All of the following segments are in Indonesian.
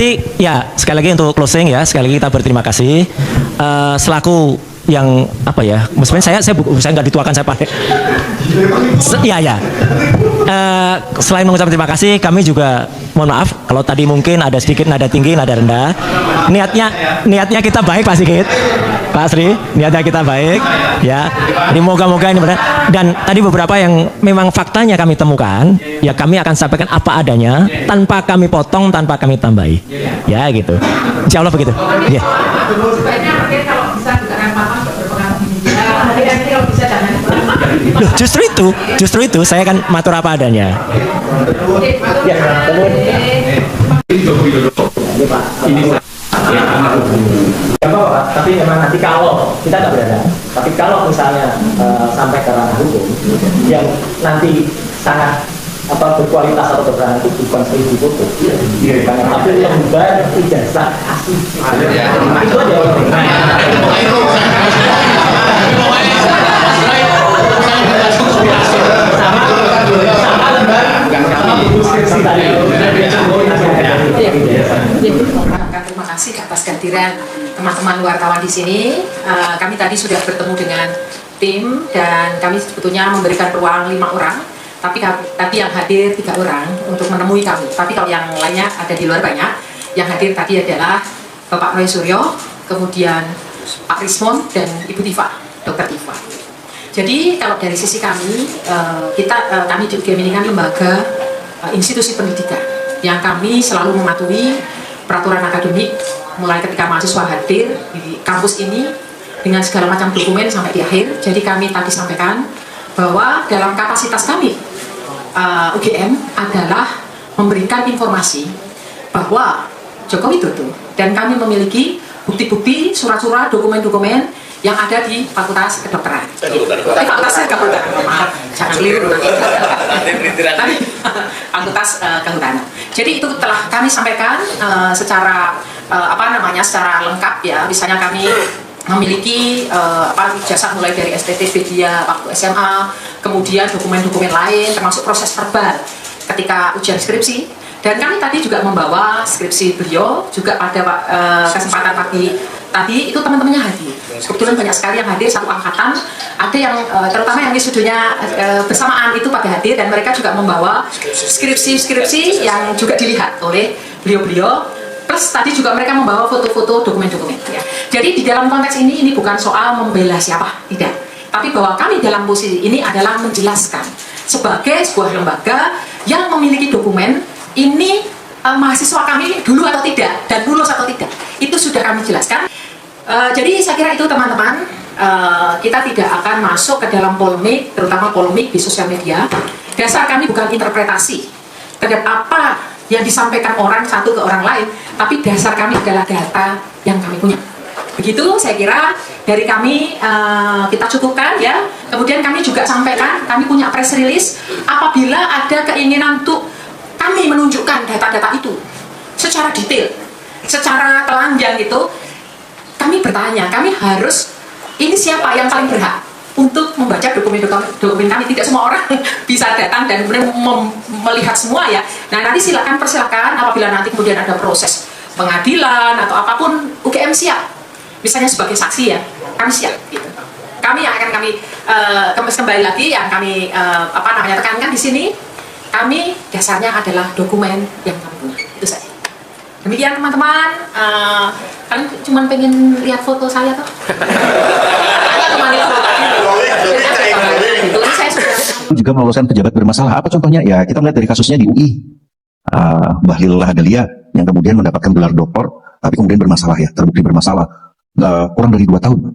Berarti ya sekali lagi untuk closing ya, sekali lagi kita berterima kasih selaku yang apa ya, maksudnya saya nggak dituakan, saya pakai iya ya. Selain mengucapkan terima kasih, kami juga mohon maaf kalau tadi mungkin ada sedikit nada tinggi, nada rendah. Niatnya kita baik Pak Sigit, Pak Sri, niatnya kita baik ya. Ini moga-moga ini benar. Dan tadi beberapa yang memang faktanya kami temukan, ya kami akan sampaikan apa adanya, tanpa kami potong, tanpa kami tambahi, ya gitu. Insya Allah begitu. Ya. Loh, justru itu saya akan matur apa adanya. Ya, tapi memang nanti kalau kita nggak berada, tapi kalau misalnya sampai ke ranah hukum yang nanti sangat berkualitas atau berperan itu bukan 1000 foto, tapi lembar ijazah asli. Itu aja. Terima kasih atas kehadiran teman-teman wartawan di sini. Kami tadi sudah bertemu dengan tim dan kami sebetulnya memberikan peluang 5 orang, tapi yang hadir 3 orang untuk menemui kami. Tapi kalau yang lainnya ada di luar banyak. Yang hadir tadi adalah Bapak Roy Suryo, kemudian Pak Rismon dan Ibu Tifa, Dr. Tifa. Jadi kalau dari sisi kami, kami juga ini kan lembaga institusi pendidikan yang kami selalu mematuhi peraturan akademik mulai ketika mahasiswa hadir di kampus ini dengan segala macam dokumen sampai di akhir. Jadi kami tadi sampaikan bahwa dalam kapasitas kami UGM adalah memberikan informasi bahwa Joko Widodo dan kami memiliki bukti-bukti, surat-surat, dokumen-dokumen yang ada di Fakultas Kedokteran. Fakultas Kedokteran, maaf, jangan keliru. Fakultas Kehutanan. Jadi itu telah kami sampaikan secara secara lengkap ya. Misalnya kami memiliki ijazah mulai dari STT dia waktu SMA, kemudian dokumen-dokumen lain termasuk proses verbal ketika ujian skripsi. Dan kami tadi juga membawa skripsi beliau juga pada kesempatan pagi tadi itu teman-temannya hadir. Kebetulan banyak sekali yang hadir satu angkatan, ada yang terutama yang wisudonya bersamaan itu pada hadir dan mereka juga membawa skripsi yang juga dilihat oleh beliau-beliau. Plus tadi juga mereka membawa foto-foto dokumen-dokumen ya. Jadi di dalam konteks ini bukan soal membela siapa, tidak. Tapi bahwa kami dalam posisi ini adalah menjelaskan sebagai sebuah lembaga yang memiliki dokumen ini mahasiswa kami dulu atau tidak dan lulus atau tidak, itu sudah kami jelaskan. Jadi saya kira itu teman-teman, kita tidak akan masuk ke dalam polemik, terutama polemik di sosial media. Dasar kami bukan interpretasi terhadap apa yang disampaikan orang satu ke orang lain, tapi dasar kami adalah data yang kami punya. Begitu saya kira dari kami kita cukupkan ya. Kemudian kami juga sampaikan, kami punya press release apabila ada keinginan untuk kami menunjukkan data-data itu secara detail, secara telanjang gitu. Kami bertanya, kami harus, ini siapa yang paling berhak untuk membaca dokumen kami? Tidak semua orang bisa datang dan kemudian melihat semua ya. Nah nanti persilakan apabila nanti kemudian ada proses pengadilan atau apapun, UGM siap. Misalnya sebagai saksi ya, kami siap gitu. Kami yang akan kami kembali lagi yang kami tekankan di sini. Kami dasarnya adalah dokumen yang kami punya, itu saja. Demikian teman-teman, kalian cuma pengen lihat foto saya toh? Juga meloloskan pejabat bermasalah. Apa contohnya? Ya kita melihat dari kasusnya di UI, Bahlil Lahadalia yang kemudian mendapatkan gelar doktor, tapi kemudian bermasalah ya, terbukti bermasalah. Kurang dari 2 tahun,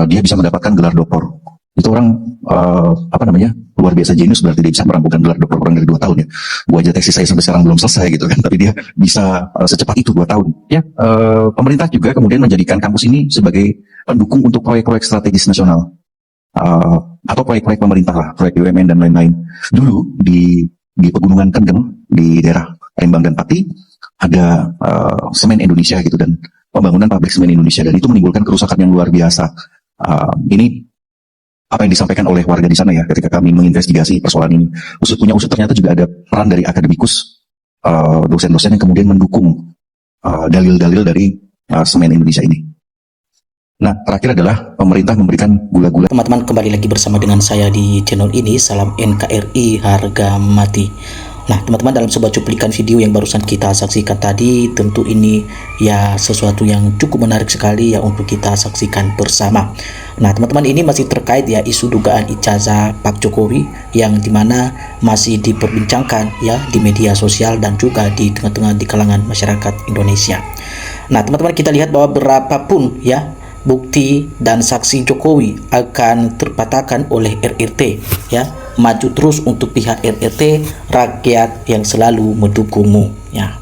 dia bisa mendapatkan gelar doktor. Itu orang luar biasa jenius, berarti dia bisa merampungkan gelar doktor kurang dari 2 tahun ya. Gua aja tesis saya sampai sekarang belum selesai gitu kan, tapi dia bisa secepat itu 2 tahun. Ya, pemerintah juga kemudian menjadikan kampus ini sebagai pendukung untuk proyek-proyek strategis nasional atau proyek-proyek pemerintah lah, proyek BUMN dan lain-lain. Dulu di Pegunungan Kendeng di daerah Palembang dan Pati ada Semen Indonesia gitu dan pembangunan pabrik semen Indonesia, dan itu menimbulkan kerusakan yang luar biasa. Ini apa yang disampaikan oleh warga di sana ya ketika kami menginvestigasi persoalan ini. Usut ternyata juga ada peran dari akademikus, dosen-dosen yang kemudian mendukung dalil-dalil dari semen Indonesia ini. Nah, terakhir adalah pemerintah memberikan gula-gula. Teman-teman, kembali lagi bersama dengan saya di channel ini. Salam NKRI harga mati. Nah, teman-teman, dalam sebuah cuplikan video yang barusan kita saksikan tadi, tentu ini ya sesuatu yang cukup menarik sekali ya untuk kita saksikan bersama. Nah, teman-teman, ini masih terkait ya isu dugaan ijazah Pak Jokowi yang dimana masih diperbincangkan ya di media sosial dan juga di tengah-tengah di kalangan masyarakat Indonesia. Nah, teman-teman, kita lihat bahwa berapapun ya bukti dan saksi Jokowi akan terpatahkan oleh RRT ya, maju terus untuk pihak RRT, rakyat yang selalu mendukungmu ya.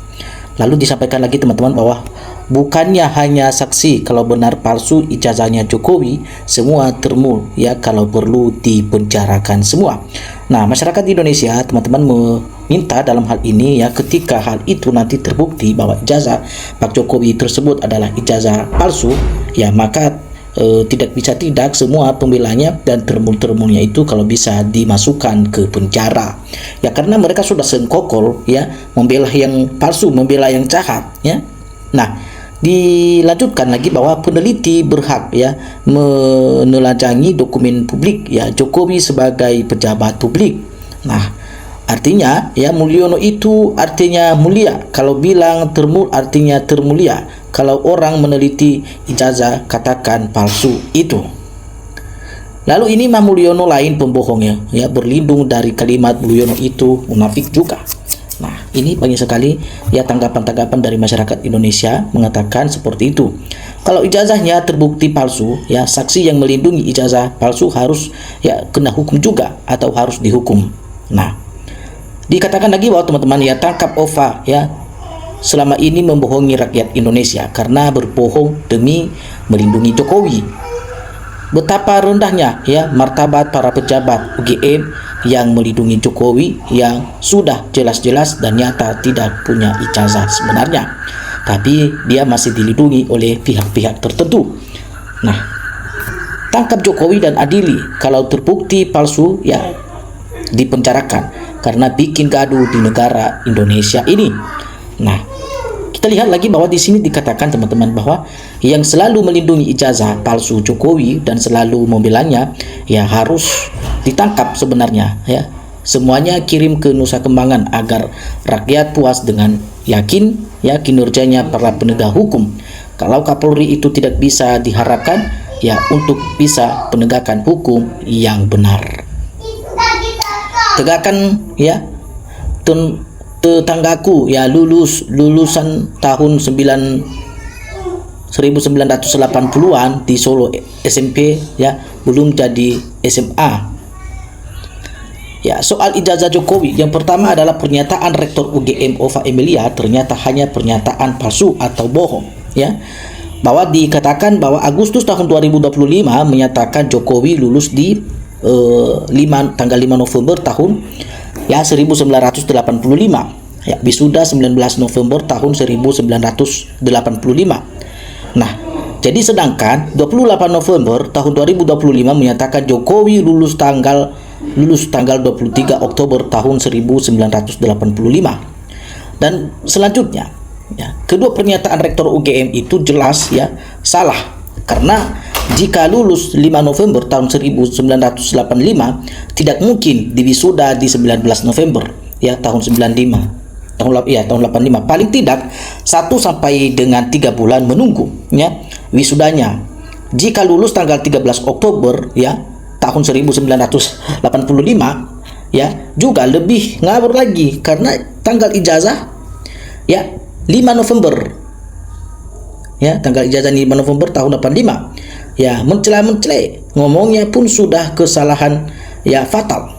Lalu disampaikan lagi teman-teman bahwa bukannya hanya saksi kalau benar palsu ijazahnya Jokowi, semua termul ya kalau perlu dipenjarakan semua. Nah, masyarakat Indonesia teman-teman meminta dalam hal ini ya, ketika hal itu nanti terbukti bahwa ijazah Pak Jokowi tersebut adalah ijazah palsu ya, maka tidak bisa tidak semua pembelanya dan termul-termulnya itu kalau bisa dimasukkan ke penjara ya, karena mereka sudah sengkokol ya membela yang palsu, membela yang jahat ya. Nah, dilanjutkan lagi bahwa peneliti berhak ya menelajangi dokumen publik ya Jokowi sebagai pejabat publik. Nah, artinya ya Mulyono itu artinya mulia, kalau bilang termul artinya termulia, kalau orang meneliti ijazah katakan palsu itu. Lalu ini mah Mulyono lain pembohongnya ya, berlindung dari kalimat Mulyono itu munafik juga. Nah, ini banyak sekali ya tanggapan-tanggapan dari masyarakat Indonesia mengatakan seperti itu. Kalau ijazahnya terbukti palsu ya, saksi yang melindungi ijazah palsu harus ya kena hukum juga atau harus dihukum. Nah, dikatakan lagi bahwa teman-teman ya tangkap OVA ya selama ini membohongi rakyat Indonesia karena berbohong demi melindungi Jokowi. Betapa rendahnya ya martabat para pejabat UGM yang melindungi Jokowi yang sudah jelas-jelas dan nyata tidak punya ijazah sebenarnya, tapi dia masih dilindungi oleh pihak-pihak tertentu. Nah, tangkap Jokowi dan adili, kalau terbukti palsu ya dipenjarakan karena bikin gaduh di negara Indonesia ini. Nah, kita lihat lagi bahwa di sini dikatakan teman-teman bahwa yang selalu melindungi ijazah palsu Jokowi dan selalu membelanya ya harus ditangkap sebenarnya ya. Semuanya kirim ke Nusa Kambangan agar rakyat puas dengan yakin ya kinerjanya para penegak hukum. Kalau Kapolri itu tidak bisa diharapkan ya untuk bisa penegakan hukum yang benar. Tegakkan ya tetanggaku ya lulusan tahun 1980-an di Solo SMP ya belum jadi SMA. Ya, soal ijazah Jokowi, yang pertama adalah pernyataan Rektor UGM Ova Emilia ternyata hanya pernyataan palsu atau bohong ya. Bahwa dikatakan bahwa Agustus tahun 2025 menyatakan Jokowi lulus di tanggal 5 November tahun ya 1985 ya, wisuda 19 November tahun 1985. Nah, jadi sedangkan 28 November tahun 2025 menyatakan Jokowi lulus tanggal 23 Oktober tahun 1985. Dan selanjutnya ya, kedua pernyataan Rektor UGM itu jelas ya salah, karena jika lulus 5 November tahun 1985 tidak mungkin diwisuda di 19 November ya tahun 95 tahun 85, paling tidak 1 sampai dengan 3 bulan menunggu ya wisudanya. Jika lulus tanggal 13 Oktober ya tahun 1985 ya juga lebih ngawur lagi, karena tanggal ijazah ya 5 November ya, tanggal ijazah 5 November tahun 85 ya, mencela-mencela, ngomongnya pun sudah kesalahan ya fatal.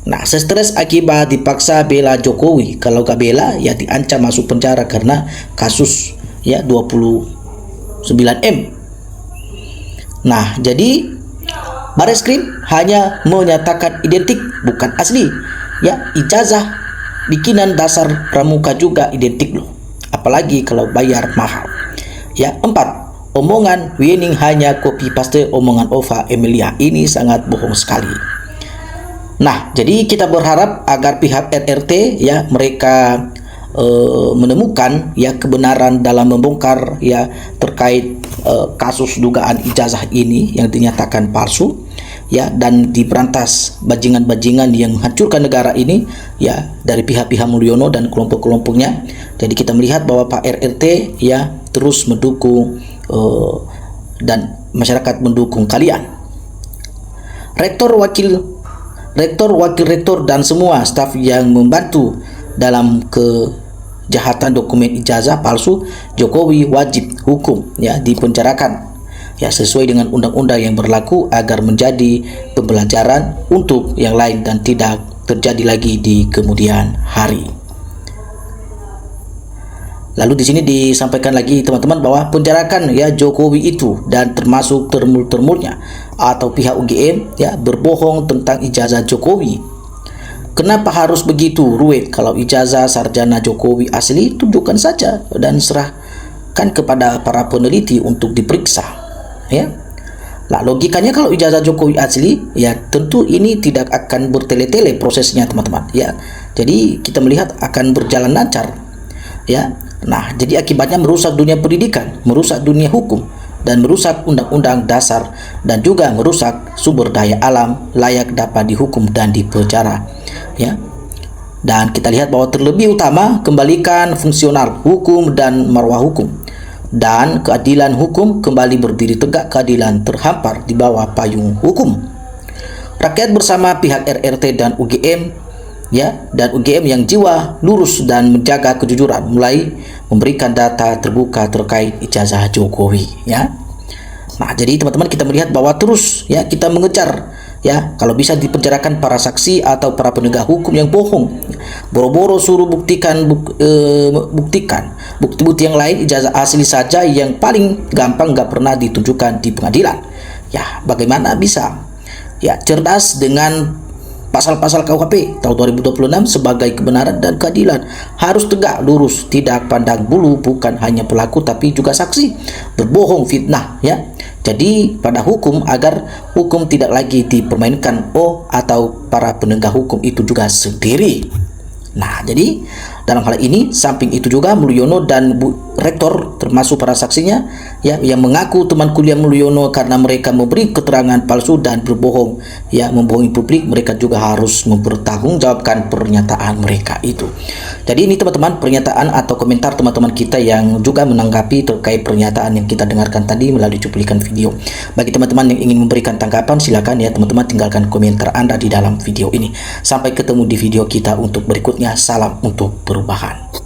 Nah, stres akibat dipaksa bela Jokowi, kalau gak bela ya diancam masuk penjara karena kasus ya 29M. Nah, jadi Bareskrim hanya menyatakan identik, bukan asli ya. Ijazah bikinan dasar pramuka juga identik loh, apalagi kalau bayar mahal ya. 4, omongan Wening hanya copy paste omongan Ova Emilia, ini sangat bohong sekali. Nah, jadi kita berharap agar pihak RRT ya mereka menemukan ya kebenaran dalam membongkar ya terkait kasus dugaan ijazah ini yang dinyatakan palsu ya, dan diberantas bajingan-bajingan yang menghancurkan negara ini ya dari pihak-pihak Mulyono dan kelompok-kelompoknya. Jadi kita melihat bahwa Pak RRT ya terus mendukung dan masyarakat mendukung kalian. Rektor, wakil rektor dan semua staf yang membantu dalam kejahatan dokumen ijazah palsu, Jokowi wajib hukum ya dipenjarakan ya sesuai dengan undang-undang yang berlaku agar menjadi pembelajaran untuk yang lain dan tidak terjadi lagi di kemudian hari. Lalu di sini disampaikan lagi teman-teman bahwa penjarakan ya Jokowi itu dan termasuk termul-termulnya atau pihak UGM ya berbohong tentang ijazah Jokowi. Kenapa harus begitu ruwet? Kalau ijazah sarjana Jokowi asli tunjukkan saja dan serahkan kepada para peneliti untuk diperiksa. Ya, nah logikanya kalau ijazah Jokowi asli ya tentu ini tidak akan bertele-tele prosesnya teman-teman ya, jadi kita melihat akan berjalan lancar ya. Nah jadi akibatnya merusak dunia pendidikan, merusak dunia hukum, dan merusak undang-undang dasar, dan juga merusak sumber daya alam layak dapat dihukum dan dipenjara ya. Dan kita lihat bahwa terlebih utama kembalikan fungsional hukum dan marwah hukum, dan keadilan hukum kembali berdiri tegak, keadilan terhampar di bawah payung hukum. Rakyat bersama pihak RRT dan UGM ya, dan UGM yang jiwa lurus dan menjaga kejujuran mulai memberikan data terbuka terkait ijazah Jokowi ya. Nah jadi teman-teman kita melihat bahwa terus ya kita mengejar ya kalau bisa dipenjarakan para saksi atau para penegak hukum yang bohong, boro-boro suruh buktikan bukti-bukti yang lain, ijazah asli saja yang paling gampang nggak pernah ditunjukkan di pengadilan ya. Bagaimana bisa ya cerdas dengan pasal-pasal KUHP tahun 2026 sebagai kebenaran dan keadilan harus tegak lurus, tidak pandang bulu, bukan hanya pelaku tapi juga saksi berbohong, fitnah ya. Jadi pada hukum agar hukum tidak lagi dipermainkan atau para penegak hukum itu juga sendiri. Nah jadi dalam hal ini samping itu juga Mulyono dan Bu Rektor termasuk para saksinya ya yang mengaku teman kuliah Mulyono karena mereka memberi keterangan palsu dan berbohong ya, membohongi publik, mereka juga harus mempertanggungjawabkan pernyataan mereka itu. Jadi ini teman-teman pernyataan atau komentar teman-teman kita yang juga menanggapi terkait pernyataan yang kita dengarkan tadi melalui cuplikan video. Bagi teman-teman yang ingin memberikan tanggapan silakan ya teman-teman tinggalkan komentar Anda di dalam video ini. Sampai ketemu di video kita untuk berikutnya. Salam untuk perubahan.